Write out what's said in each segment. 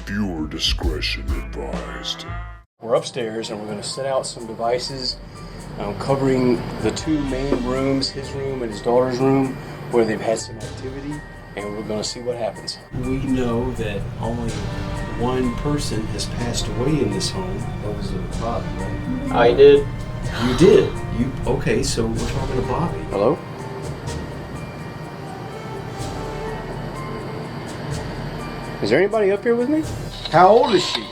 Viewer discretion advised. We're upstairs and we're going to set out some devices covering the two main rooms, his room and his daughter's room, where they've had some activity, and we're going to see what happens. We know that only one person has passed away in this home. That was Bobby, right? I did. You did? Okay, so we're talking to Bobby. Hello? Is there anybody up here with me? How old is she?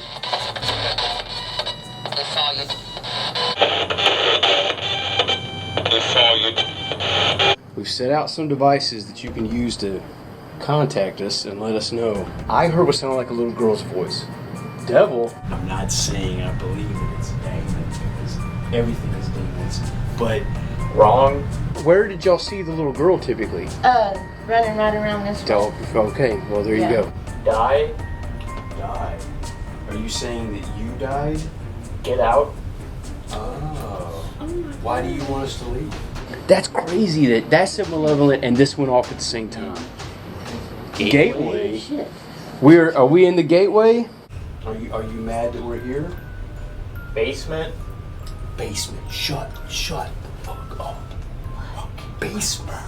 We've set out some devices that you can use to contact us and let us know. I heard what sounded like a little girl's voice. Devil? I'm not saying I believe that it's demons, because everything is demons, but... Wrong. Where did y'all see the little girl typically? Running right around this way. Okay, well there you go. Die. Die. Are you saying that you died? Get out. Oh. Why do you want us to leave? That's crazy that that's a malevolent and this went off at the same time. Gateway? Shit. Are we in the gateway? Are you mad that we're here? Basement. Basement. Shut the fuck up. Basement.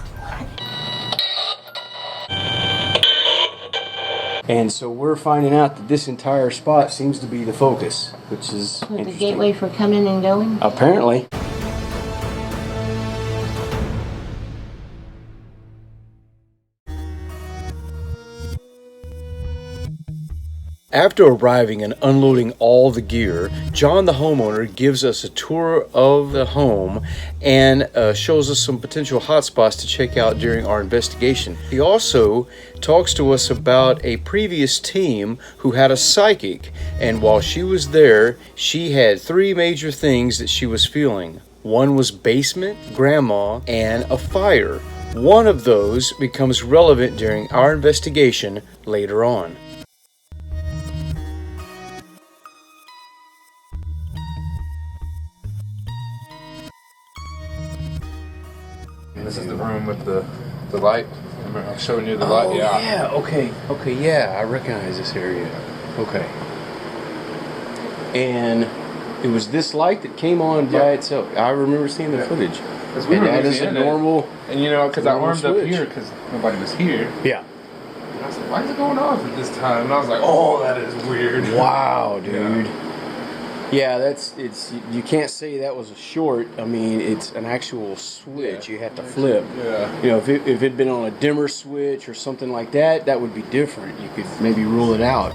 And so we're finding out that this entire spot seems to be the focus, which is With the gateway for coming and going? Apparently. After arriving and unloading all the gear, John the homeowner gives us a tour of the home and shows us some potential hotspots to check out during our investigation. He also talks to us about a previous team who had a psychic, and while she was there, she had three major things that she was feeling. One was basement, grandma, and a fire. One of those becomes relevant during our investigation later on. This is the room with the light. Remember I was showing you the light? Yeah, okay, yeah, I recognize this area. Okay. And it was this light that came on by itself. I remember seeing the footage. We And that is a normal... And you know, because I armed up switch. here because nobody was here. Yeah. And I was like, why is it going off at this time? And I was like, oh, that is weird. Wow, dude. Yeah, you can't say that was a short. I mean, it's an actual switch. You have to flip. Yeah. You know, if it'd been on a dimmer switch or something like that, that would be different. You could maybe rule it out.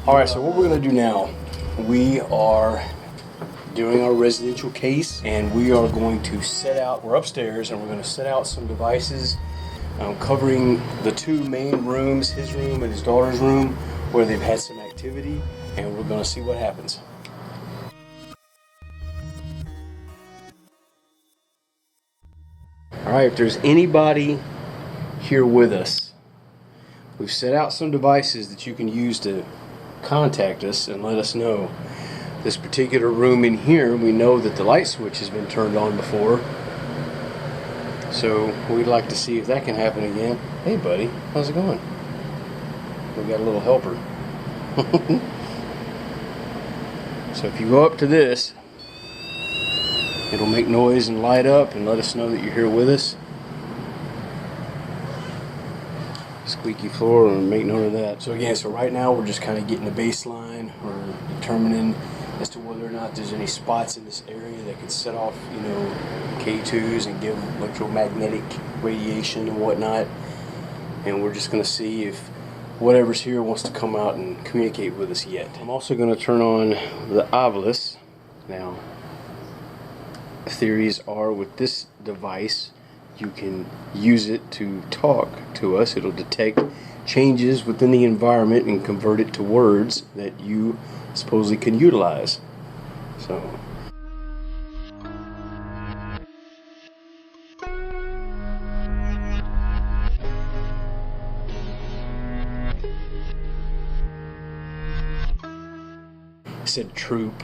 All right, so what we're going to do now, we are doing our residential case, and we are going to set out, we're upstairs, and we're going to set out some devices covering the two main rooms, his room and his daughter's room, where they've had some activity, and we're going to see what happens. All right, if there's anybody here with us, we've set out some devices that you can use to contact us and let us know. This particular room in here, we know that the light switch has been turned on before, so we'd like to see if that can happen again. Hey buddy, how's it going? We got a little helper. So if you go up to this, it'll make noise and light up and let us know that you're here with us. Squeaky floor, and make note of that. So again, right now we're just kind of getting the baseline. We're determining as to whether or not there's any spots in this area that could set off, you know, K2s and give electromagnetic radiation and whatnot. And we're just going to see if whatever's here wants to come out and communicate with us yet. I'm also going to turn on the obelisk. Now, theories are with this device, you can use it to talk to us. It'll detect changes within the environment and convert it to words that you supposedly can utilize. So I said troop.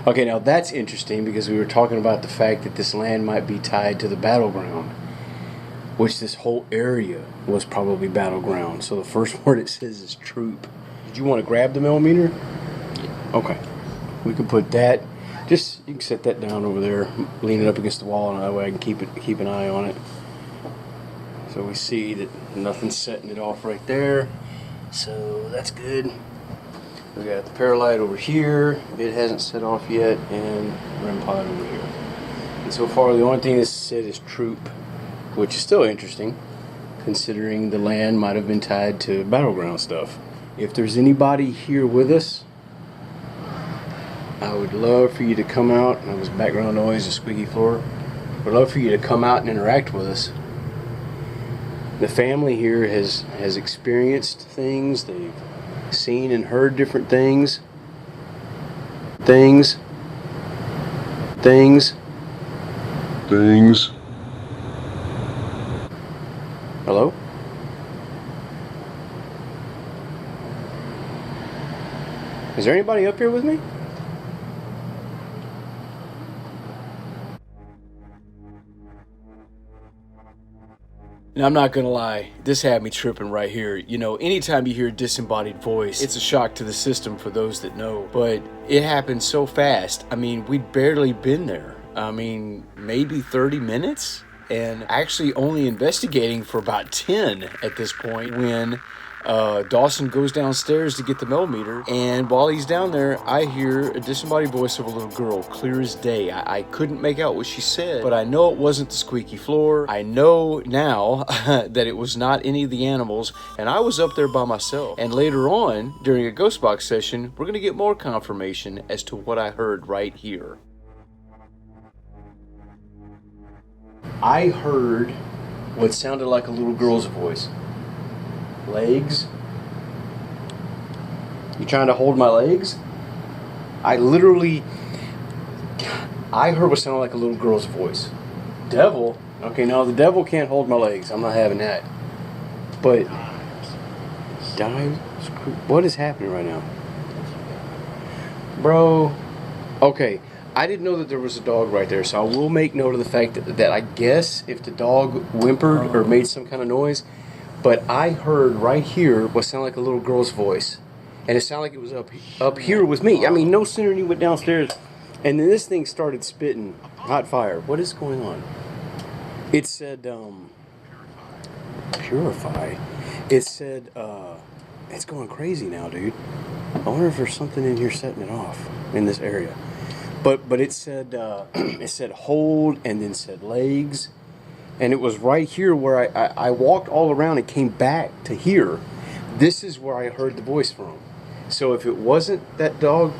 Okay, now that's interesting because we were talking about the fact that this land might be tied to the battleground. which this whole area was probably battleground. So the first word it says is troop. Did you want to grab the millimeter? Okay. We can put that. Just, you can set that down over there, lean it up against the wall, and that way I can keep an eye on it. So we see that nothing's setting it off right there. So that's good. We got the Paralight over here. It hasn't set off yet, and rempod over here. And so far, the only thing that's said is troop, which is still interesting, considering the land might have been tied to battleground stuff. If there's anybody here with us, I would love for you to come out. And that was background noise, a squeaky floor. I would love for you to come out and interact with us. The family here has experienced things. They've seen and heard different things. Things. Hello? Is there anybody up here with me? And I'm not gonna lie, this had me tripping right here. You know, anytime you hear a disembodied voice, it's a shock to the system for those that know. But it happened so fast. I mean, we'd barely been there. I mean, maybe 30 minutes? And actually only investigating for about 10 at this point when Dawson goes downstairs to get the millimeter, and while he's down there, I hear a disembodied voice of a little girl, clear as day. I couldn't make out what she said, but I know it wasn't the squeaky floor. I know now that it was not any of the animals, and I was up there by myself. And later on, during a ghost box session, we're going to get more confirmation as to what I heard right here. I heard what sounded like a little girl's voice. Legs? You trying to hold my legs? I heard what sounded like a little girl's voice. Devil? Okay, no, the devil can't hold my legs. I'm not having that. But, what is happening right now? Bro, okay. I didn't know that there was a dog right there, so I will make note of the fact that I guess if the dog whimpered or made some kind of noise, but I heard right here what sounded like a little girl's voice. And it sounded like it was up here with me. I mean, no sooner than you went downstairs, and then this thing started spitting hot fire. What is going on? It said, purify. It said, it's going crazy now, dude. I wonder if there's something in here setting it off in this area. But it said hold, and then said legs, and it was right here where I walked all around and came back to here. This is where I heard the voice from. So if it wasn't that dog,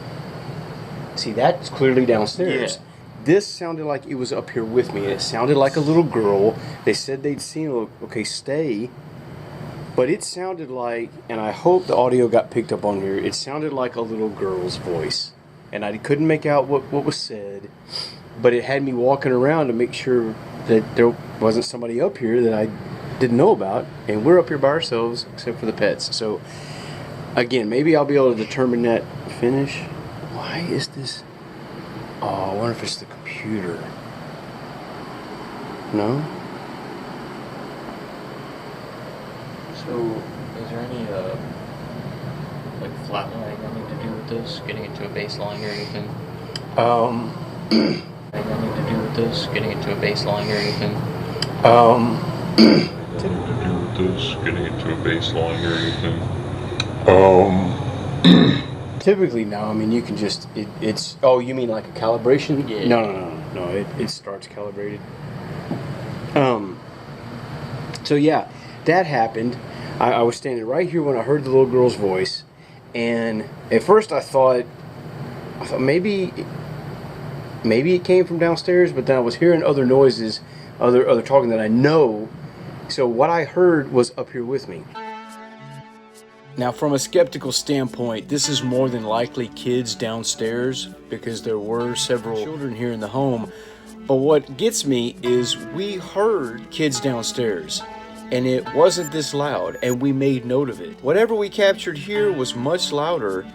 see, that's clearly downstairs. Yeah. This sounded like it was up here with me. It sounded like a little girl. They said they'd seen a okay, stay. But it sounded like, and I hope the audio got picked up on here, it sounded like a little girl's voice. And I couldn't make out what was said, but it had me walking around to make sure that there wasn't somebody up here that I didn't know about. And we're up here by ourselves, except for the pets. So, again, maybe I'll be able to determine that finish. Why is this? Oh, I wonder if it's the computer. No? So, is there any, like, flatlining I need to do with this? Getting it to a baseline or anything? I need to do with this? Getting it to a baseline or anything? Typically, no. I mean, you can just, it's, oh, you mean like a calibration? Yeah. No, it starts calibrated. So yeah, that happened. I was standing right here when I heard the little girl's voice, and at first I thought maybe it came from downstairs, but then I was hearing other noises, other talking that I know. So what I heard was up here with me. Now, from a skeptical standpoint, this is more than likely kids downstairs, because there were several children here in the home. But what gets me is we heard kids downstairs, and it wasn't this loud, and we made note of it. Whatever we captured here was much louder,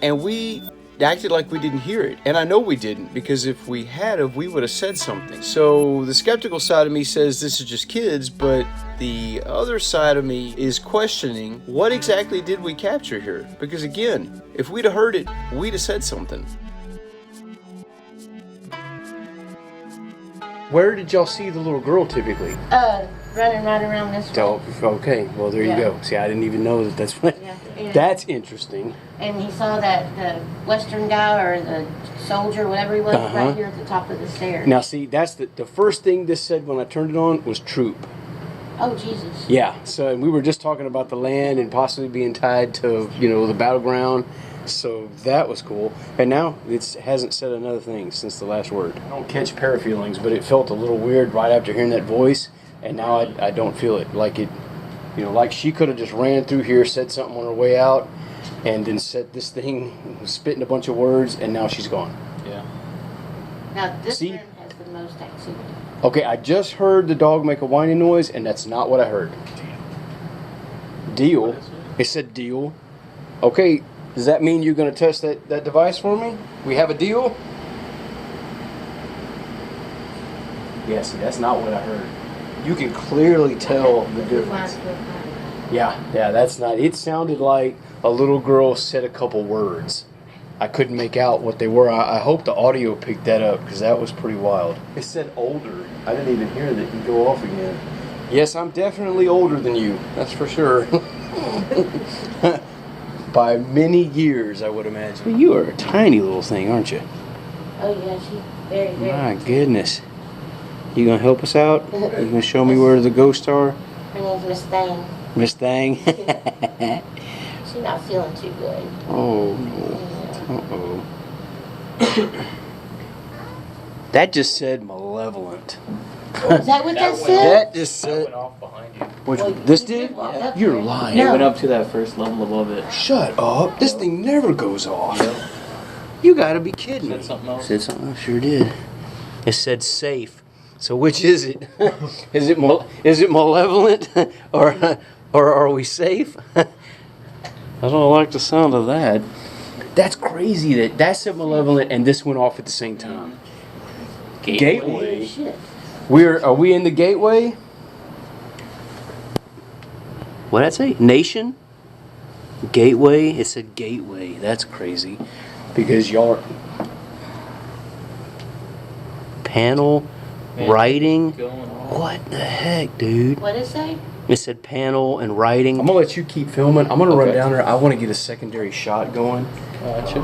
and we acted like we didn't hear it. And I know we didn't, because if we had have, we would have said something. So the skeptical side of me says this is just kids, but the other side of me is questioning what exactly did we capture here? Because again, if we'd have heard it, we'd have said something. Where did y'all see the little girl typically? Running right around this way. Okay, well there you Yeah. go. See, I didn't even know that's what. Yeah, yeah. That's interesting. And he saw that the Western guy or the soldier, whatever he was, right here at the top of the stairs. Now see, that's the first thing this said when I turned it on was troop. Oh, Jesus. Yeah, so and we were just talking about the land and possibly being tied to, you know, the battleground. So that was cool. And now it hasn't said another thing since the last word. I don't catch parafeelings, but it felt a little weird right after hearing that voice. And now I don't feel it. Like it, you know, like she could have just ran through here, said something on her way out, and then said this thing, spitting a bunch of words, and now she's gone. Yeah. Now, this See? room has the most activity. Okay, I just heard the dog make a whining noise, and that's not what I heard. Deal. It said deal. Okay, does that mean you're going to test that device for me? We have a deal? Yeah, see, that's not what I heard. You can clearly tell the difference. Yeah, that's not. It sounded like a little girl said a couple words. I couldn't make out what they were. I hope the audio picked that up because that was pretty wild. It said older. I didn't even hear that you go off again. Yes, I'm definitely older than you. That's for sure. By many years, I would imagine. Well, you are a tiny little thing, aren't you? Oh, yeah, she's very, very. My goodness. You gonna help us out? You gonna show me where the ghosts are? Her name's Miss Thang. Miss Thang? She's not feeling too good. Oh, no. Uh-oh. That just said malevolent. Is that what that said? That just That said... went off behind you. Which, Well, this you did? walk up You're there. lying. It No. went up to that first level above it. Shut up. This thing never goes off. You gotta be kidding me. Said something else? Said something else, sure did. It said safe. So which is it? Is it malevolent or are we safe? I don't like the sound of that. That's crazy that said malevolent and this went off at the same time. Gateway. Shit. Are we in the gateway? What'd I say? Nation? Gateway? It said gateway. That's crazy. Because y'all are... Panel, writing. What the heck, dude? What did it say? It said panel and writing. I'm gonna let you keep filming. I'm gonna run down there. I want to get a secondary shot going. Gotcha.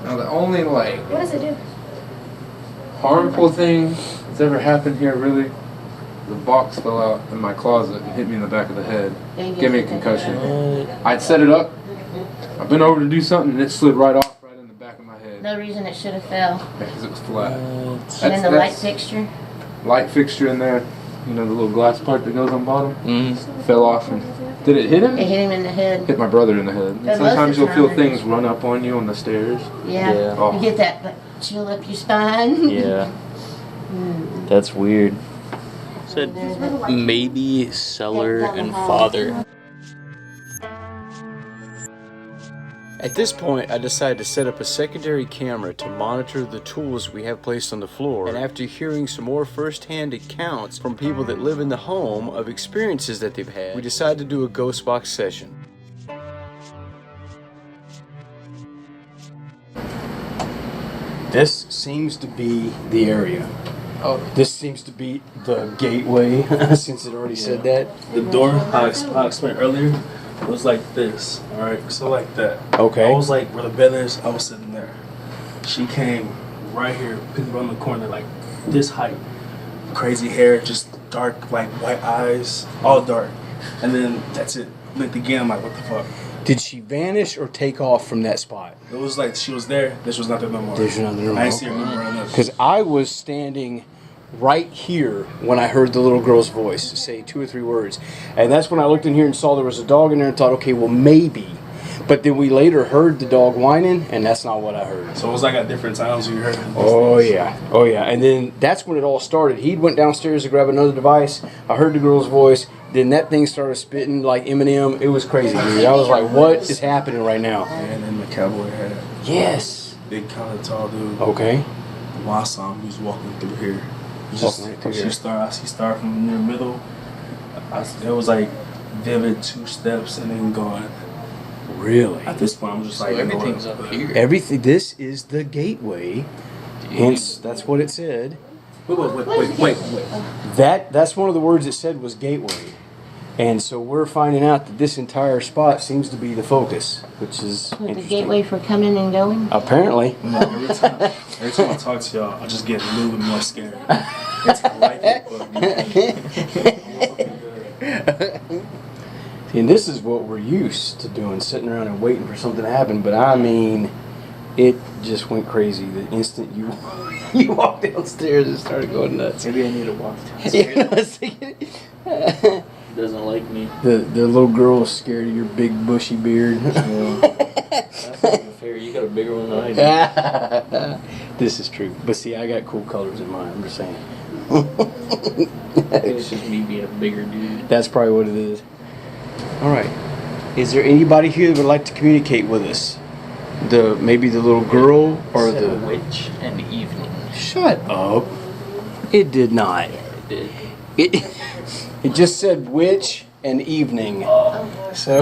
Now the only like What does it do? harmful thing that's ever happened here, really, the box fell out in my closet and hit me in the back of the head. Gave me a concussion. I'd set it up. I bent over to do something and it slid right off right in the back of my head. No reason it should have fell. Because it was flat. And then the light fixture. Light fixture in there, you know, the little glass part that goes on bottom, Mm-hmm. fell off. And did it hit him? It hit him in the head. Hit my brother in the head. But Sometimes most of you'll the feel time things run up on you on the stairs. Yeah. Yeah. Oh. You get that like, chill up your spine. Yeah. That's weird. Said maybe seller and father. At this point, I decided to set up a secondary camera to monitor the tools we have placed on the floor. And after hearing some more first-hand accounts from people that live in the home of experiences that they've had, we decided to do a ghost box session. This seems to be the area. Oh. This seems to be the gateway, since it already said that. The door, I explained earlier, was like this, alright? So like that. Okay. I was like, where the bed is, I was sitting there. She came right here, picked around the corner, like this height. Crazy hair, just dark, like white eyes, all dark. And then that's it. Blinked again, I'm like, what the fuck? Did she vanish or take off from that spot? It was like she was there, this was not there no more. This was not there no more, I didn't see her okay. move around enough. Because I was standing right here when I heard the little girl's voice say 2 or 3 words. And that's when I looked in here and saw there was a dog in there and thought, okay, well, maybe. But then we later heard the dog whining, and that's not what I heard. So it was like at different times you heard it. Oh yeah, oh yeah. And then that's when it all started. He went downstairs to grab another device. I heard the girl's voice. Then that thing started spitting like Eminem. It was crazy, dude. I was like, what is happening right now? And then the cowboy hat. Yes. Big, kind of tall dude. Okay. While I saw him, he was walking through here. Walking right through here. I see start from near middle. It was like vivid 2 steps and then gone. Really? At this point, I'm just like, everything's up here. Everything. This is the gateway. Hence, that's what it said. Wait. That's one of the words it said was gateway. And so we're finding out that this entire spot seems to be the focus, which is With the interesting. gateway for coming and going. Apparently. Every time I talk to y'all, I just get a little bit more scared. It's like it, And this is what we're used to doing, sitting around and waiting for something to happen. But I mean, it just went crazy the instant you you walked downstairs and started going nuts. Maybe I need to walk You know, downstairs. Doesn't like me. The little girl was scared of your big bushy beard. That's not even fair. You got a bigger one than I do. This is true. But see, I got cool colors in mine. I'm just saying. I think it's just me being a bigger dude. That's probably what it is. All right. Is there anybody here that would like to communicate with us? Maybe the little girl or Said the witch and evening. Shut up. It did not. It did. It just said witch and evening. So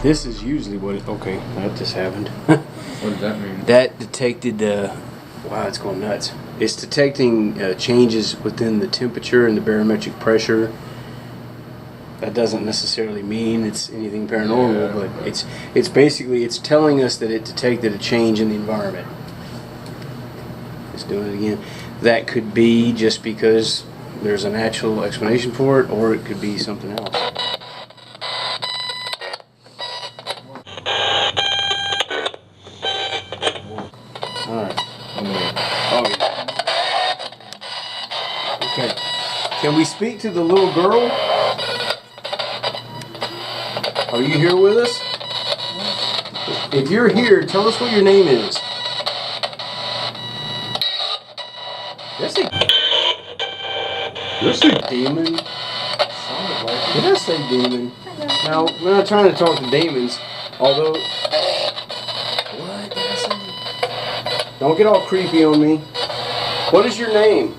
this is usually what it, okay, that just happened. What does that mean? That detected wow, it's going nuts. It's detecting changes within the temperature and the barometric pressure. That doesn't necessarily mean it's anything paranormal, but it's basically telling us that it detected a change in the environment. It's doing it again. That could be just because there's a natural explanation for it, or it could be something else. Alright. Oh yeah. Okay. Can we speak to the little girl? Are you here with us? If you're here, tell us what your name is. That's a demon. Did I say demon? Now, we're not trying to talk to demons, although... What did I say? Don't get all creepy on me. What is your name?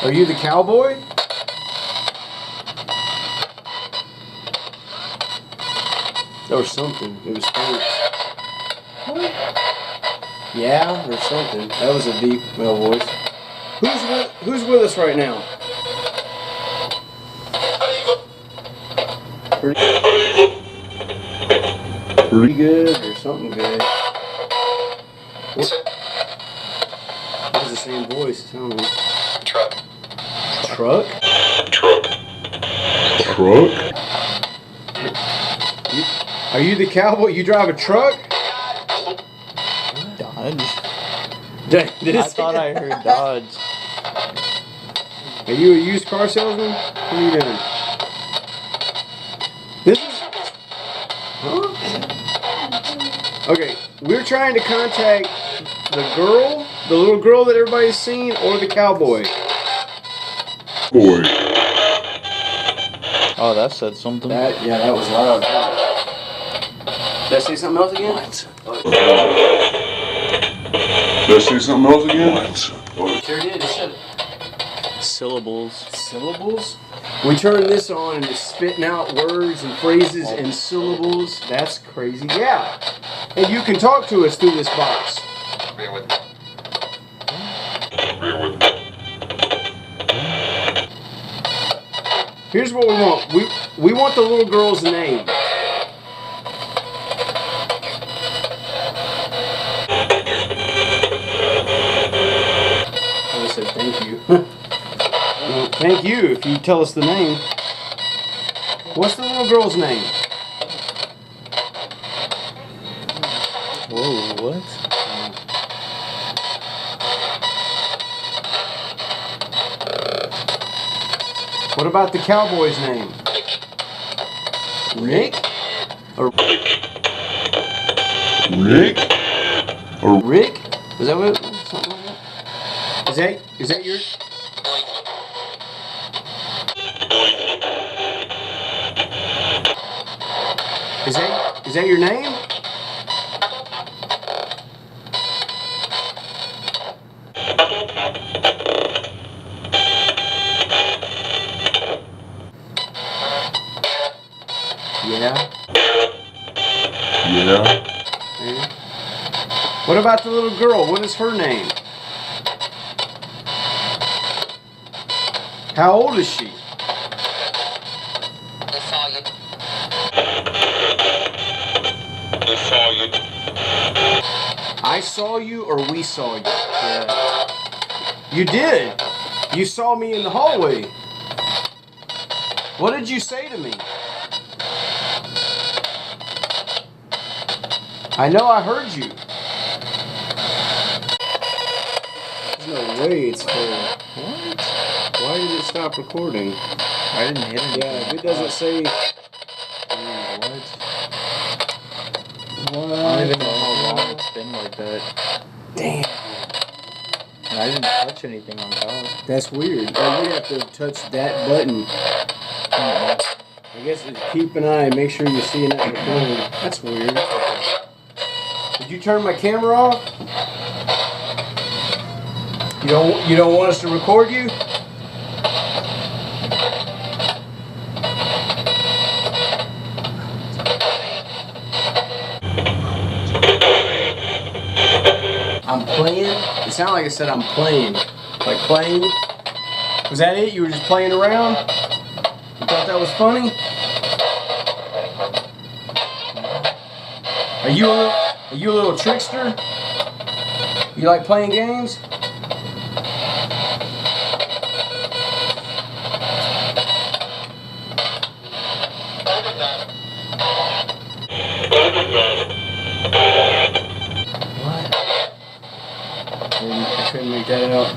Are you the cowboy? Or something. It was faint. What? Yeah, or something. That was a deep male voice. Who's with us right now? Pretty good or something good. What? That was the same voice. Tell me. Truck. Truck? Truck? Are you the cowboy? You drive a truck? Dodge? Did it I say thought that? I heard Dodge. Are you a used car salesman? What are you doing? This is... Huh? Okay, we're trying to contact the girl, the little girl that everybody's seen, or the cowboy. Boy. Oh, that said something. That was loud. Did I say something else again? Did I say something else again? Sure did. It said Syllables. syllables. We turn this on and it's spitting out words and phrases and syllables. That's crazy. Yeah. And you can talk to us through this box. Here's what we want. We want the little girl's name. I said thank you. Well, thank you if you tell us the name. What's the little girl's name? Whoa, what? What about the cowboy's name? Rick? Or Rick? Rick? Is that what? Something like that? Is that your? Is that your name? Yeah. Yeah. What about the little girl? What is her name? How old is she? I saw you or we saw you? Yeah. You did. You saw me in the hallway. What did you say to me? I know I heard you. There's no way it's full. What? Why did it stop recording? I didn't hit anything. Yeah, if it doesn't say... What? I don't even know how long it's been like that. Damn. And I didn't touch anything on top. That's weird. Oh, you have to touch that button. I guess just keep an eye and make sure you're seeing that recording. That's weird. Did you turn my camera off? You don't want us to record you? I'm playing? It sounded like I said I'm playing. Like playing? Was that it? You were just playing around? You thought that was funny? Are you a little trickster? You like playing games? What? I couldn't make that out.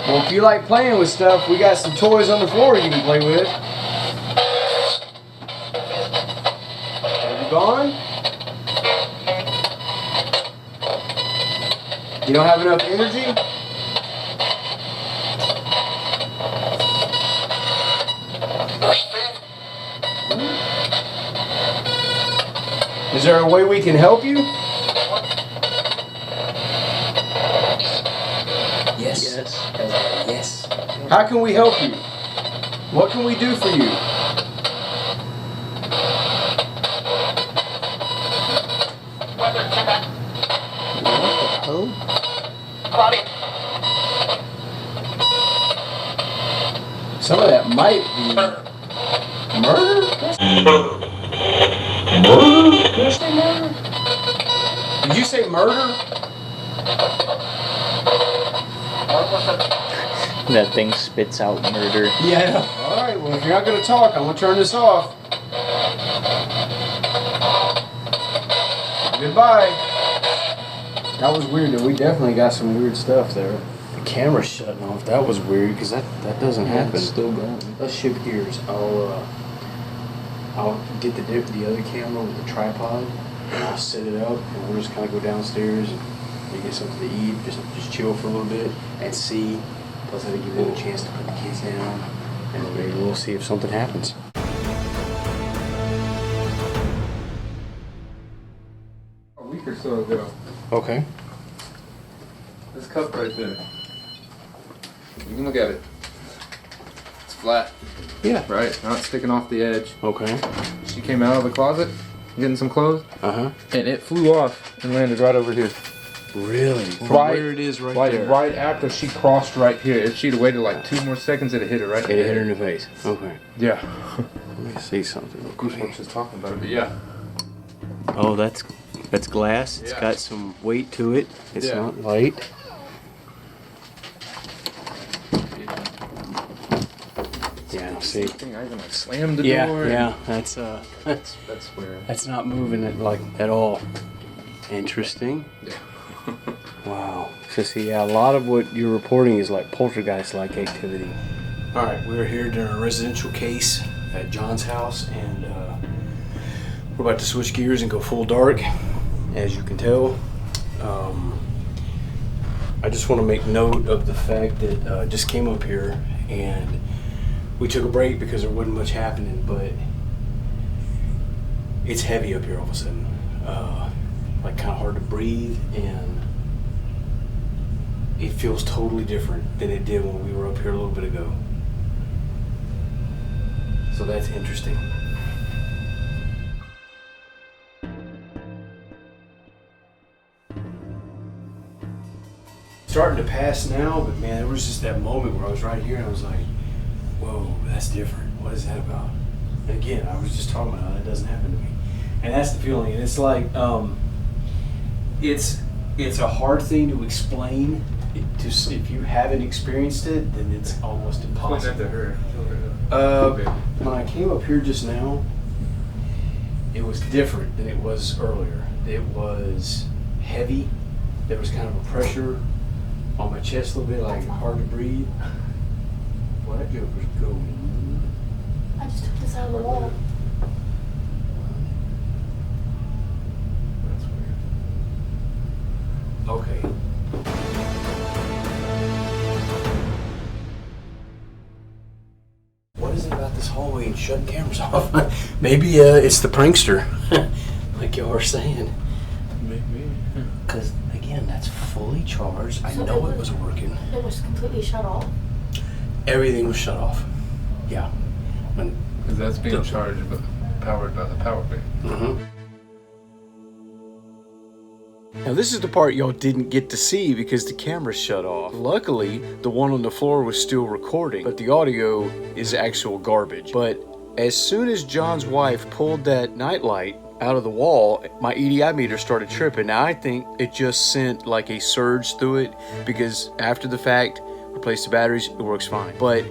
Well, if you like playing with stuff, we got some toys on the floor you can play with. Are you gone? You don't have enough energy? Is there a way we can help you? Yes. Yes. How can we help you? What can we do for you? Some of that might be murder? Murder? Did I say murder? Did you say murder? That thing spits out murder. Yeah. Alright, well if you're not going to talk, I'm going to turn this off. Goodbye. That was weird, though. We definitely got some weird stuff there. The camera's shutting off. That was weird, because that doesn't happen. It's still going. Let's shift gears. I'll get the other camera with the tripod, and I'll set it up, and we'll just kind of go downstairs and get something to eat, just chill for a little bit, and see. Plus, I think give them a chance to put the kids down, and maybe we'll see if something happens. A week or so ago, Okay. this cup right there. You can look at it. It's flat. Yeah. Right? Not sticking off the edge. Okay. She came out of the closet, getting some clothes, Uh-huh. and it flew off and landed right over here. Really? Right, Where it is right like there. right after she crossed right here. If she'd have waited like 2 more seconds, it'd hit her right. It hit her in the face. Okay. Yeah. Let me see something real quick. Goosebumps just talking about it, but yeah. Oh, that's glass. It's Yeah. got some weight to it. It's Yeah. not light. Yeah, see. I think I even like slammed the Yeah, door. yeah. That's That's where. that's not moving it like at all. Interesting. Yeah. Wow. So see, yeah, a lot of what you're reporting is like poltergeist-like activity. All right, we're here during a residential case at John's house, and we're about to switch gears and go full dark, as you can tell. I just want to make note of the fact that just came up here and we took a break because there wasn't much happening, but it's heavy up here all of a sudden. Like kind of hard to breathe, and it feels totally different than it did when we were up here a little bit ago. So that's interesting. Starting to pass now, but man, there was just that moment where I was right here and I was like, whoa, that's different. What is that about? And again, I was just talking about how that doesn't happen to me. And that's the feeling. And it's like, it's a hard thing to explain. If you haven't experienced it, then it's almost impossible. Explain that to her. When I came up here just now, it was different than it was earlier. It was heavy. There was kind of a pressure on my chest a little bit, like hard to breathe. Well, that joker's going. I just took this out of the wall. That's weird. Okay. What is it about this hallway and shutting cameras off? Maybe it's the prankster, like y'all are saying. Maybe. Because again, that's fully charged. I So know it was working. It was completely shut off. Everything was shut off. Yeah. When, Because that's being charged, but powered by the power bank. mm-hmm. Now this is the part y'all didn't get to see because the camera shut off. Luckily, the one on the floor was still recording, but the audio is actual garbage. But as soon as John's wife pulled that nightlight out of the wall, my EDI meter started tripping. Now I think it just sent like a surge through it, because after the fact, replace the batteries, it works fine. But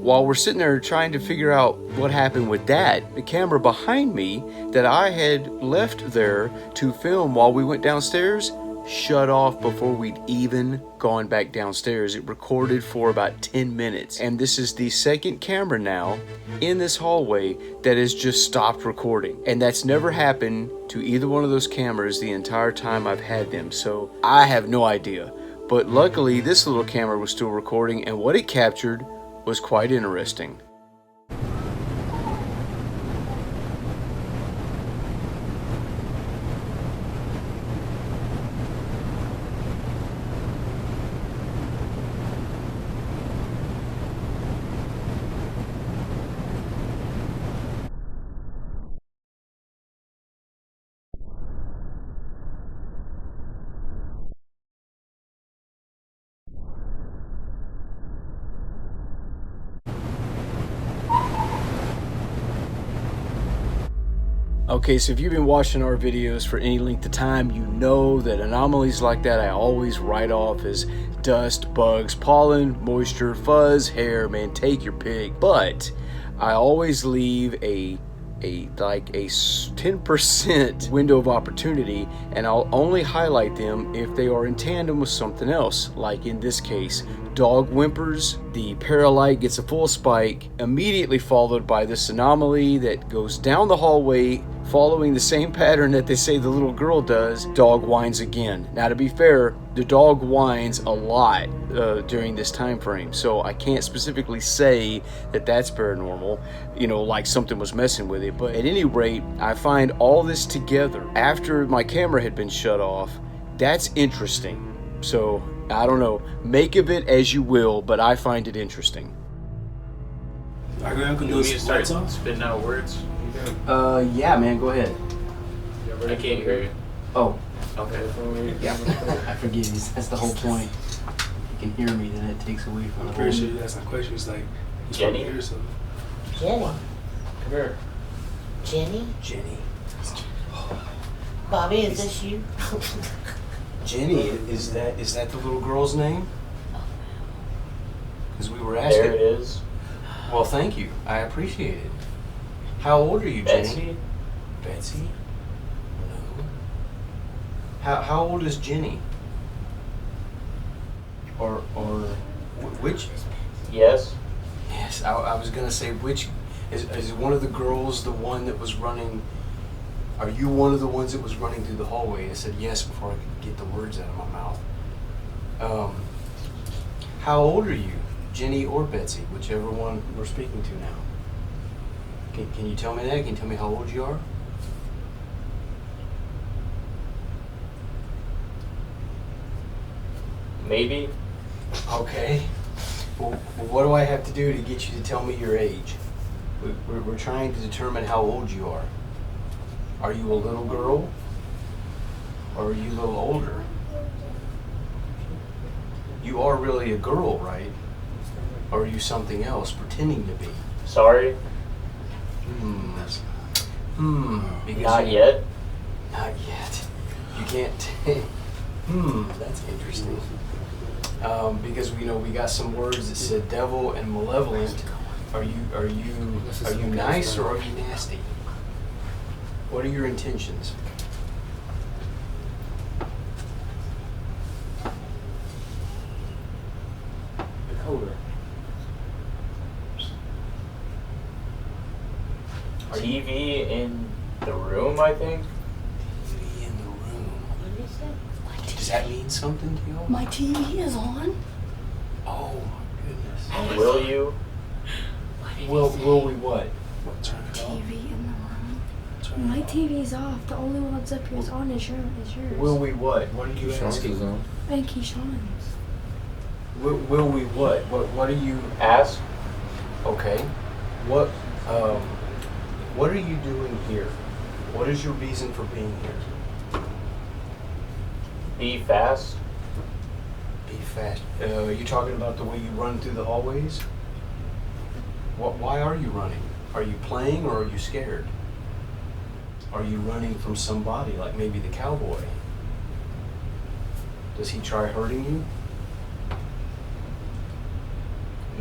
while we're sitting there trying to figure out what happened with that, the camera behind me that I had left there to film while we went downstairs shut off before we'd even gone back downstairs. It recorded for about 10 minutes. And this is the second camera now in this hallway that has just stopped recording. And that's never happened to either one of those cameras the entire time I've had them. So I have no idea. But luckily this little camera was still recording, and what it captured was quite interesting. Okay, so if you've been watching our videos for any length of time, you know that anomalies like that I always write off as dust, bugs, pollen, moisture, fuzz, hair, man, take your pick. But I always leave a 10% window of opportunity, and I'll only highlight them if they are in tandem with something else. Like in this case, dog whimpers, the Para-holiX gets a full spike, immediately followed by this anomaly that goes down the hallway, following the same pattern that they say the little girl does. Dog whines again. Now, to be fair, the dog whines a lot during this time frame, so I can't specifically say that that's paranormal, you know, like something was messing with it. But at any rate, I find all this together after my camera had been shut off. That's interesting. So I don't know, make of it as you will, but I find it interesting. I can You do want me to start lights on? spitting out words? Yeah, man, go ahead. I can't hear you. Oh, Okay. yeah. I forget you. That's the whole point. You can hear me, then it takes away from I'm the pretty whole. sure you asked that question. It's like, you Jenny? hear something. Jenny. Come here. Jenny? Jenny. Bobby, is this you? Jenny, is that the little girl's name? Because we were asking. There it is. Well, thank you. I appreciate it. How old are you, Jenny? Betsy? Betsy? No. How old is Jenny? Or which? Yes. Yes. Yes, I was gonna say which is one of the girls the one that was running. Are you one of the ones that was running through the hallway? I said yes before I could get the words out of my mouth. How old are you, Jenny or Betsy, whichever one we're speaking to now? Can you tell me that? Can you tell me how old you are? Maybe. Okay. Well, what do I have to do to get you to tell me your age? We're trying to determine how old you are. Are you a little girl? Or are you a little older? You are really a girl, right? Or are you something else, pretending to be? Sorry. Because Not yet. Not yet. You can't. That's interesting. Because we got some words that said devil and malevolent. Are you nice or are you nasty? What are your intentions? The color. TV in the room, I think. TV in the room. Does that mean something to you? My TV is on. Oh my goodness. Will you? Will we what? Turn it off. TV in the room. Turn My it off. TV's off. The only one that's up here is on is yours. Will we what? What are you Keyshawn's asking? is on. And Keyshawn's. Will we what? What are you? Ask. Okay. What are you doing here? What is your reason for being here? Be fast. Be fast. You talking about the way you run through the hallways? Why are you running? Are you playing or are you scared? Are you running from somebody, like maybe the cowboy? Does he try hurting you?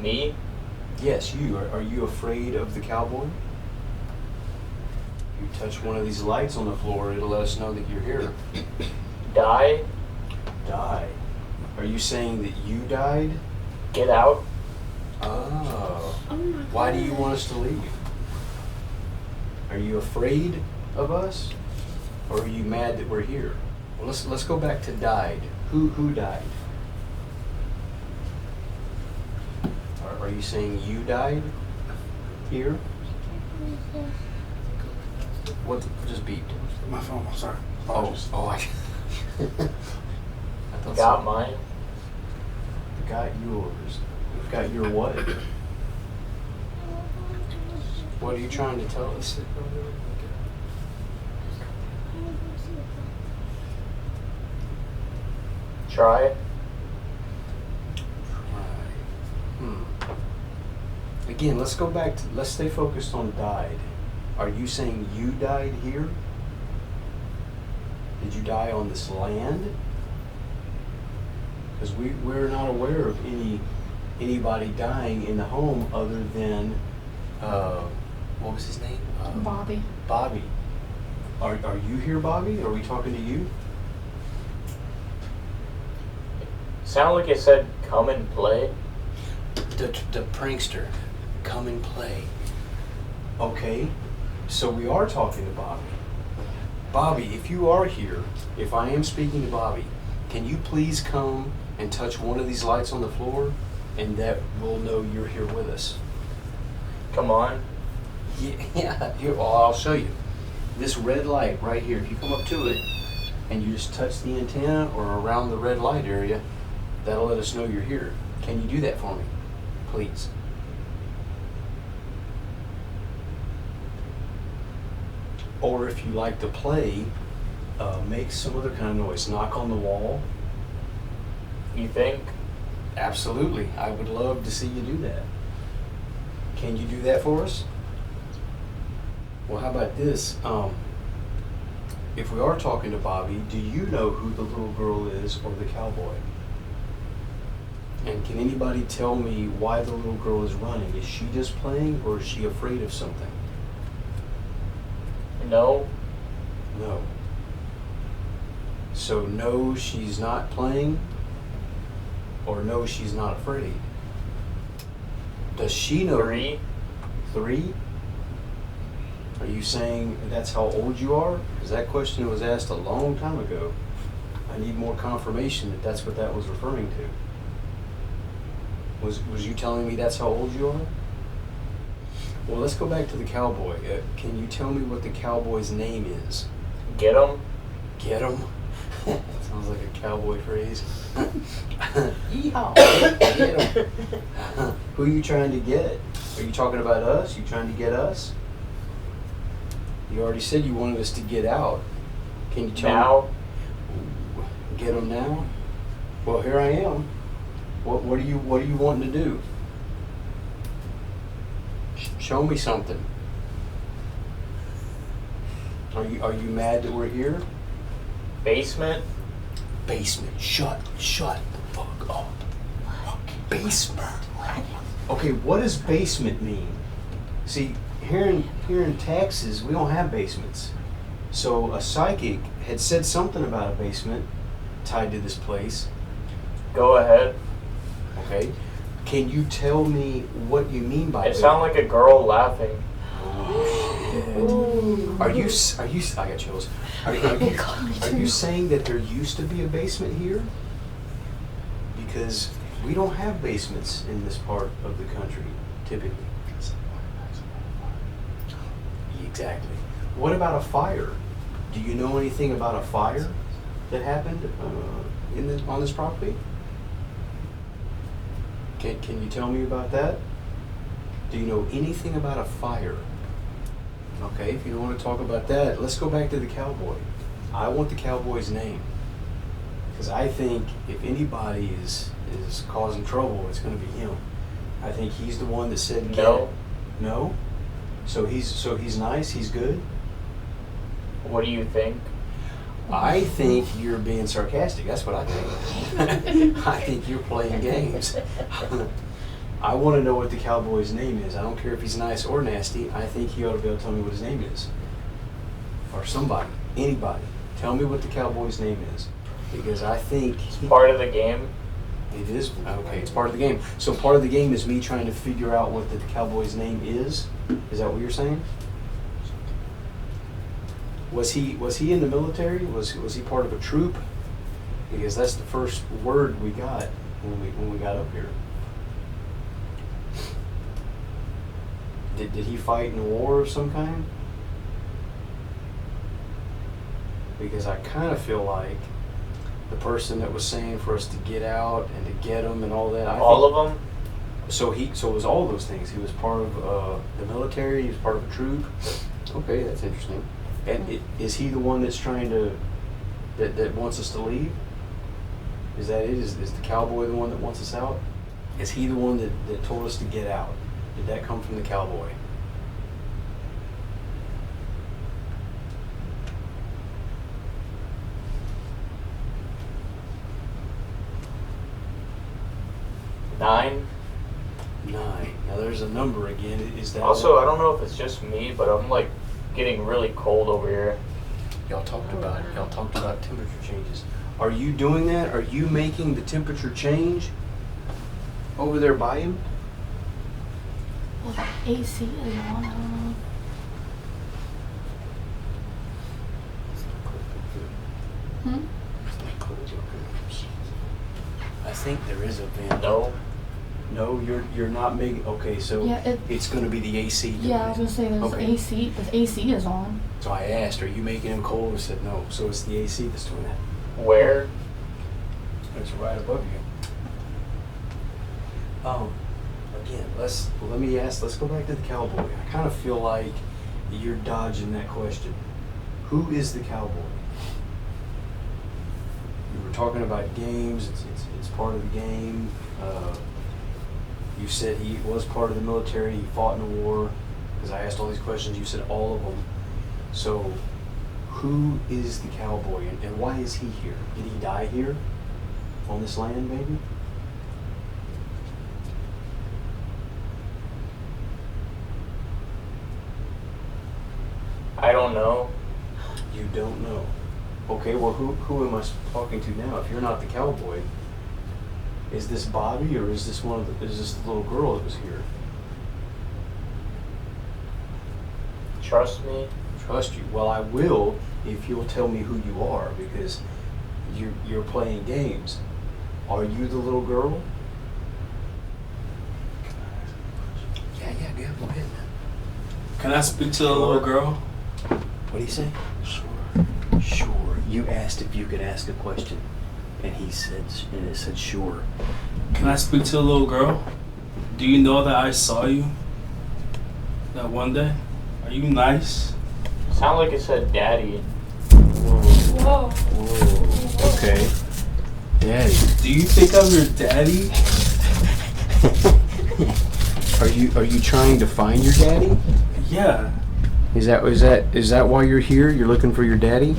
Me? Yes, you. Are you afraid of the cowboy? You touch one of these lights on the floor, it'll let us know that you're here. Die? Die. Are you saying that you died? Get out? Oh. Oh my Why do you God. want us to leave? Are you afraid of us? Or are you mad that we're here? Well, let's go back to died. Who died? Are you saying you died here? What just beeped? My phone, I'm sorry. I thought Got so. mine? Got yours. Got your what? What are you trying to tell us? Try? Again, let's go back to, let's stay focused on died. Are you saying you died here? Did you die on this land? Because we're not aware of anybody dying in the home other than, what was his name? Bobby. Bobby. Are you here, Bobby? Are we talking to you? Sound like it said come and play. The prankster, come and play. Okay, so we are talking to Bobby. Bobby, if you are here, if I am speaking to Bobby, can you please come and touch one of these lights on the floor, and that we'll know you're here with us. Come on. Yeah, here, well, I'll show you. This red light right here, if you come up to it, and you just touch the antenna or around the red light area, that'll let us know you're here. Can you do that for me, please? Or if you like to play, make some other kind of noise. Knock on the wall. You think? Absolutely. I would love to see you do that. Can you do that for us? Well, how about this? If we are talking to Bobby, do you know who the little girl is or the cowboy? And can anybody tell me why the little girl is running? Is she just playing or is she afraid of something? No. No. So no, she's not playing, or no, she's not afraid. Does she know? 3. 3? Are you saying that's how old you are? Because that question was asked a long time ago. I need more confirmation that that's what that was referring to. Was you telling me that's how old you are? Well, let's go back to the cowboy. Can you tell me what the cowboy's name is? Get him? Get him? Sounds like a cowboy phrase. Yeehaw! Get him. Who are you trying to get? Are you talking about us? You trying to get us? You already said you wanted us to get out. Can you tell Now? me? Get him now? Well, here I am. What are you wanting to do? Show me something. Are you mad that we're here? Basement? Basement. Shut the fuck up. Basement. Okay, what does basement mean? See, here in Texas, we don't have basements. So a psychic had said something about a basement tied to this place. Go ahead. Okay. Can you tell me what you mean by It sounded like a girl laughing. Are you? I got chills. Are you saying that there used to be a basement here? Because we don't have basements in this part of the country, typically. Exactly. What about a fire? Do you know anything about a fire that happened on this property? Can you tell me about that? Do you know anything about a fire? Okay, if you don't want to talk about that, let's go back to the cowboy. I want the cowboy's name. Because I think if anybody is causing trouble, it's going to be him. I think he's the one that said No. No? So he's nice, he's good? What do you think? I think you're being sarcastic. That's what I think. I think you're playing games. I want to know what the cowboy's name is. I don't care if he's nice or nasty. I think he ought to be able to tell me what his name is. Or somebody, anybody. Tell me what the cowboy's name is. Because I think Part of the game? it is. Okay, it's part of the game. So part of the game is me trying to figure out what the cowboy's name is? Is that what you're saying? Was he in the military? Was he part of a troop? Because that's the first word we got when we got up here. Did he fight in a war of some kind? Because I kind of feel like the person that was saying for us to get out and to get him and all that. All of them? So it was all those things. He was part of the military. He was part of a troop. Okay, that's interesting. And is he the one that's trying to that wants us to leave? Is that it? Is the cowboy the one that wants us out? Is he the one that told us to get out? Did that come from the cowboy? Nine. Now there's a number again. Is that Also, I don't know if it's just me, but I'm like getting really cold over here. Y'all talked about it. Y'all talked about temperature changes. Are you doing that? Are you making the temperature change over there by him? Well, the AC is on. I don't know. Hmm? I think there is a vent. No. No, you're not making. Okay, so Yeah, it's going to be the AC. Yeah, I was gonna say there's Okay. AC. The AC is on. So I asked, are you making him cold? I said no. So it's the AC that's doing that. Where? It's right above you. Again, let's go back to the cowboy. I kind of feel like you're dodging that question. Who is the cowboy? You were talking about games. It's part of the game. You said he was part of the military. He fought in a war. Because I asked all these questions, you said all of them. So, who is the cowboy, and why is he here? Did he die here, on this land, maybe? I don't know. You don't know. Okay, well, who am I talking to now? If you're not the cowboy, is this Bobby, or is this the little girl that was here? trust me? Trust you. Well, I will if you'll tell me who you are, because you're playing games. Are you the little girl? Yeah, go ahead, man. Can I speak to the little girl? What do you say? Sure. You asked if you could ask a question, and it said sure. Can I speak to the little girl? Do you know that I saw you that one day? Are you nice? Sound like it said daddy. Whoa. Whoa. Okay. Daddy. Do you think I'm your daddy? Are you trying to find your daddy? Yeah. Is that why you're here? You're looking for your daddy?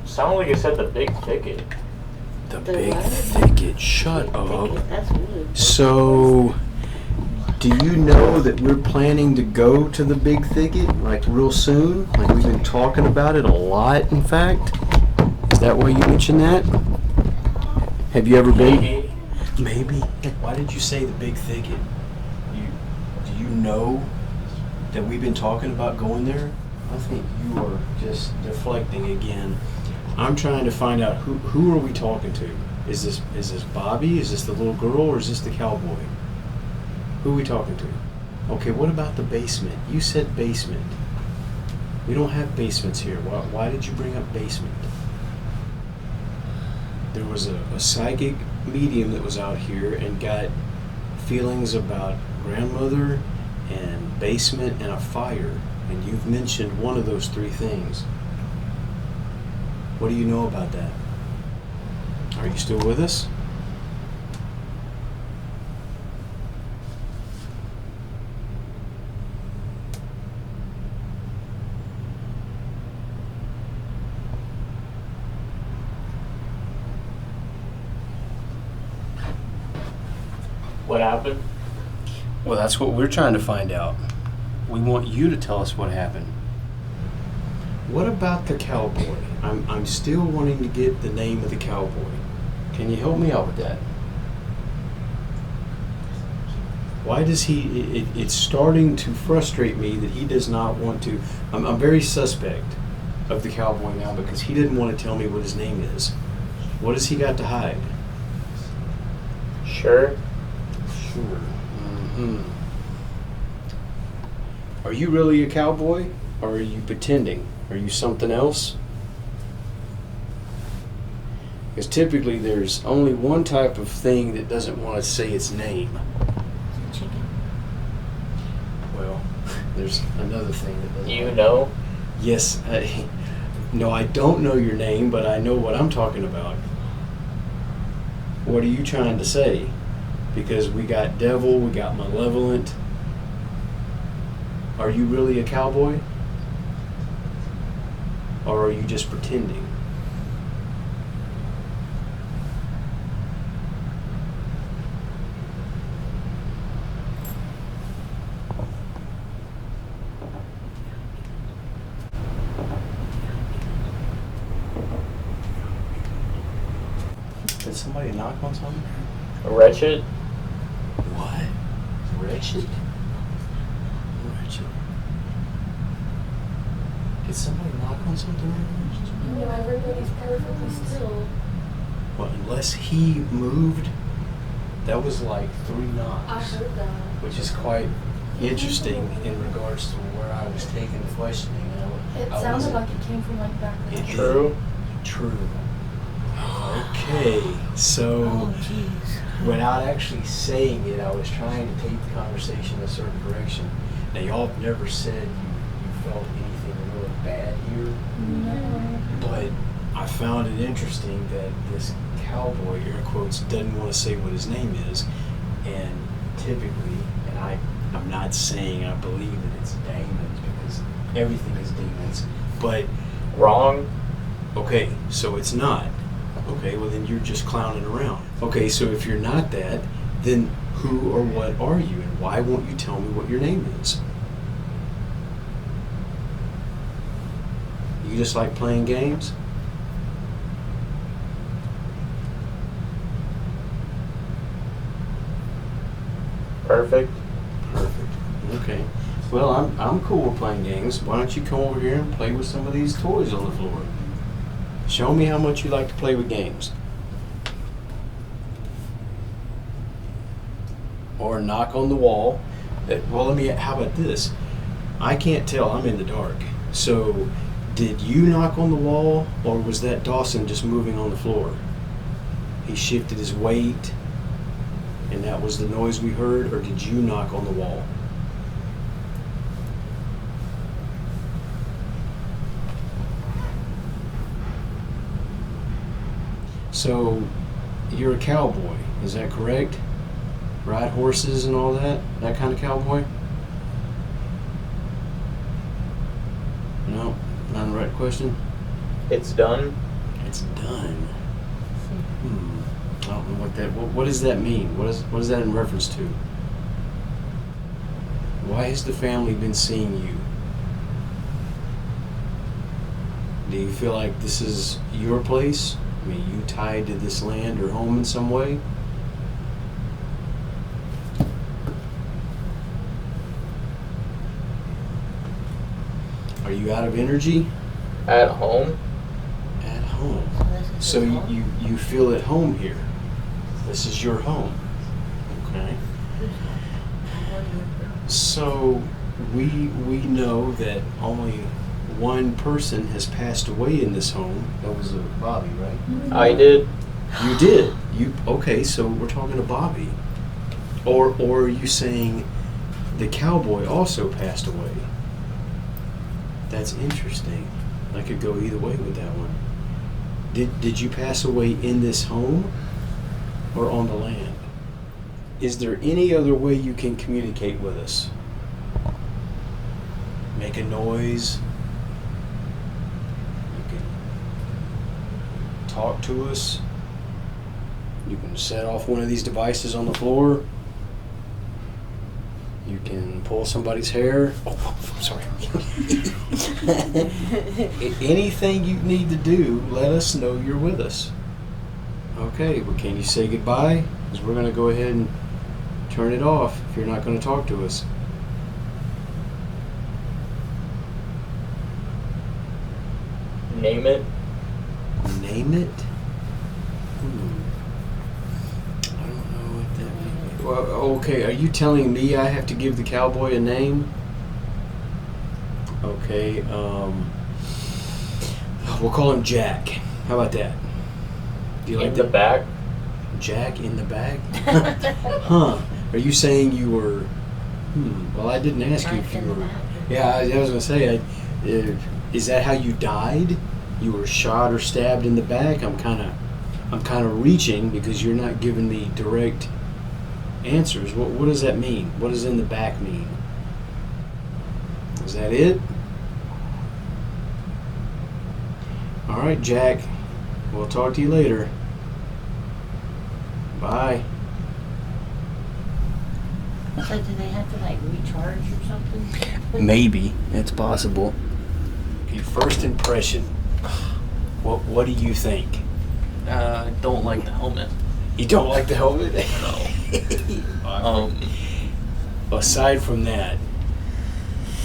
Sound like it said the big thicket. The The big what? thicket. Shut up. That's weird. So, do you know that we're planning to go to the big thicket, like real soon? Like we've been talking about it a lot, in fact? Is that why you mentioned that? Have you ever been? Maybe. Why did you say the big thicket? Do you know that we've been talking about going there? I think you are just deflecting again. I'm trying to find out who are we talking to? Is this Bobby? Is this the little girl, or is this the cowboy? Who are we talking to? Okay, what about the basement? You said basement. We don't have basements here. Why did you bring up basement? There was a psychic medium that was out here and got feelings about grandmother and basement and a fire, and you've mentioned one of those three things. What do you know about that? Are you still with us? What happened? Well, that's what we're trying to find out. We want you to tell us what happened. What about the cowboy? I'm still wanting to get the name of the cowboy. Can you help me out with that? Why does he... It's starting to frustrate me that he does not want to... I'm very suspect of the cowboy now because he didn't want to tell me what his name is. What has he got to hide? Sure. Sure. Are you really a cowboy, or are you pretending? Are you something else? Because typically there's only one type of thing that doesn't want to say its name. Chicken. Well, there's another thing that doesn't. You know? Yes. No, I don't know your name, but I know what I'm talking about. What are you trying to say? Because we got devil, we got malevolent. Are you really a cowboy? Or are you just pretending? Did somebody knock on something? Wretched? What? Wretched? Wretched. Did somebody knock on something? You know, everybody's perfectly still. Well, unless he moved, that was like 3 knocks. I heard that. Which is quite interesting in regards to where I was taking the questioning. It I sounded wasn't- like it came from like back there. It did. True. True. Okay, so Oh, jeez. without actually saying it, I was trying to take the conversation in a certain direction. Now, y'all have never said you felt anything really bad here, No. but I found it interesting that this cowboy, air quotes, doesn't want to say what his name is, and typically, and I'm not saying I believe that it's demons, because everything is demons, but Wrong? okay, so it's not. Okay, well then you're just clowning around. Okay, so if you're not that, then who or what are you, and why won't you tell me what your name is? You just like playing games? Perfect? Perfect. Okay. Well, I'm cool with playing games. Why don't you come over here and play with some of these toys on the floor? Show me how much you like to play with games. Or knock on the wall. Well, how about this? I can't tell, I'm in the dark. So, did you knock on the wall, or was that Dawson just moving on the floor? He shifted his weight, and that was the noise we heard, or did you knock on the wall? So, you're a cowboy, is that correct? Ride horses and all that? That kind of cowboy? No, not the right question. It's done. It's done. I don't know what does that mean? What is that in reference to? Why has the family been seeing you? Do you feel like this is your place? I mean, you tied to this land or home in some way? Are you out of energy? At home? At home. So you feel at home here. This is your home. Okay. So we know that only one person has passed away in this home. That was Bobby, right? I did. You did. Okay, so we're talking to Bobby. Or are you saying the cowboy also passed away? That's interesting. I could go either way with that one. Did you pass away in this home or on the land? Is there any other way you can communicate with us? Make a noise. You can talk to us. You can set off one of these devices on the floor. You can pull somebody's hair. Oh, I'm sorry. Anything you need to do, let us know you're with us. Okay, well, can you say goodbye? Because we're going to go ahead and turn it off if you're not going to talk to us. Name it. Name it? I don't know what that means. Well, okay, are you telling me I have to give the cowboy a name? Okay, we'll call him Jack. How about that? Do you like the back? Jack in the bag? Huh. Are you saying you were... Well, I didn't ask you if you were... Yeah, I was going to say, is that how you died? You were shot or stabbed in the back? I'm kind of reaching because you're not giving me direct answers. What does that mean? What does in the back mean? Is that it? All right, Jack. We'll talk to you later. Bye. So do they have to like recharge or something? Maybe. It's possible. Okay, first impression. What do you think? I don't like the helmet. You don't like the helmet? No. Aside from that,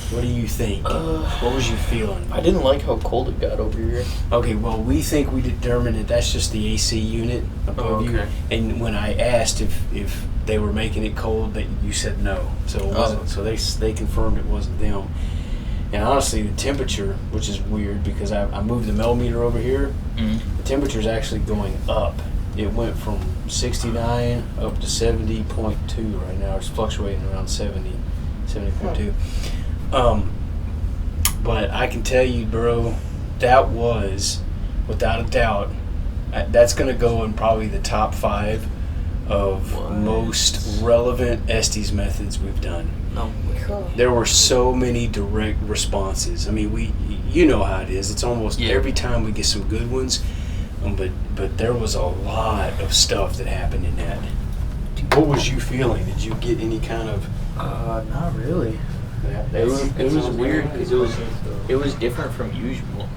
what do you think? What was you feeling? I didn't like how cold it got over here. Okay, well, we think we determined that that's just the AC unit above you. And when I asked if they were making it cold, that you said no. So it wasn't. So they confirmed it wasn't them. And honestly, the temperature, which is weird because I moved the millimeter over here, the temperature is actually going up. It went from 69 up to 70.2 right now. It's fluctuating around 70.2. But I can tell you, bro, that was, without a doubt, that's going to go in probably the top 5 of most relevant Estes methods we've done. No. Cool. There were so many direct responses. I mean, you know how it is. It's almost every time we get some good ones, but there was a lot of stuff that happened in that. What was you feeling? Did you get any kind of? Not really. It was weird because it was different from usual.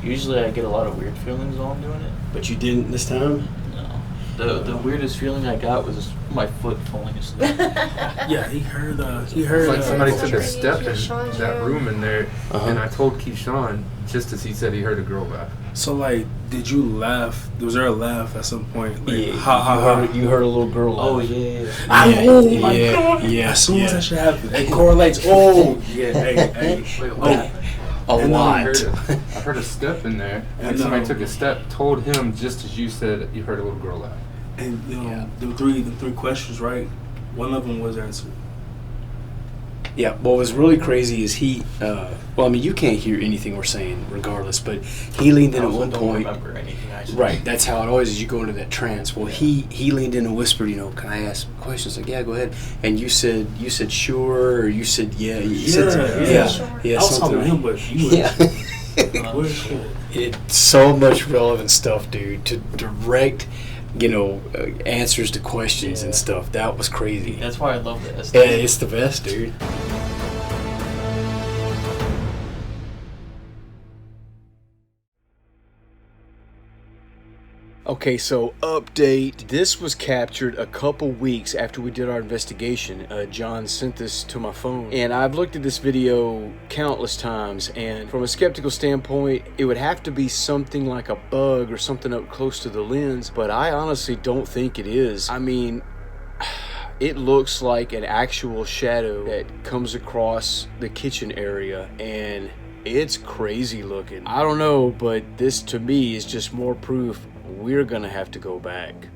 Usually I get a lot of weird feelings while I'm doing it. But you didn't this time? No. The weirdest feeling I got was my foot falling asleep. Yeah, he heard. It's like somebody took a step in Keyshawn's that room in there, Uh-huh. and I told Keyshawn just as he said he heard a girl laugh. So like, did you laugh? Was there a laugh at some point? Like, Yeah, ha ha ha. you heard a little girl laugh. Oh yeah. Oh my god! Yeah, As soon as yeah. that shit happened, it correlates. Oh yeah, hey. Wait, Oh, A And then I lot. heard a step in there, and And, somebody took a step, told him just as you said you heard a little girl laugh. and you know, Yeah. the three questions, right? One of them was answered. Yeah, what was really crazy is he, well, I mean, you can't hear anything we're saying regardless, but he leaned in I at also one don't point. remember anything I said. Right, that's how it always is. You go into that trance. Well, he leaned in and whispered, you know, can I ask questions? Like, yeah, go ahead. And you said sure, or you said yeah. You said, Yeah. yeah, I was talking something. to him, but you were. Yeah. It's so much relevant stuff, dude. To direct, you know, answers to questions and stuff. That was crazy. That's why I love this. Yeah, it's the best, dude. Okay, so update. This was captured a couple weeks after we did our investigation. John sent this to my phone, and I've looked at this video countless times, and from a skeptical standpoint, it would have to be something like a bug or something up close to the lens, but I honestly don't think it is. I mean, it looks like an actual shadow that comes across the kitchen area, and it's crazy looking. I don't know, but this to me is just more proof we're gonna have to go back.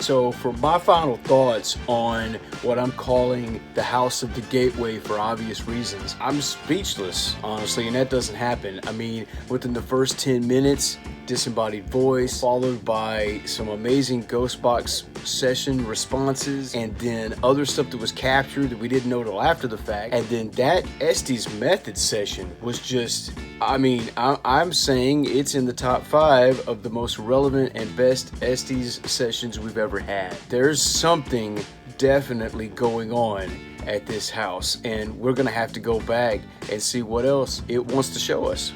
So for my final thoughts on what I'm calling the House of the Gateway, for obvious reasons, I'm speechless, honestly, and that doesn't happen. I mean, within the first 10 minutes, disembodied voice, followed by some amazing ghost box session responses, and then other stuff that was captured that we didn't know till after the fact. And then that Estes method session was just, I mean, I'm saying it's in the top 5 of the most relevant and best Estes sessions we've ever had. There's something definitely going on at this house, and we're gonna have to go back and see what else it wants to show us.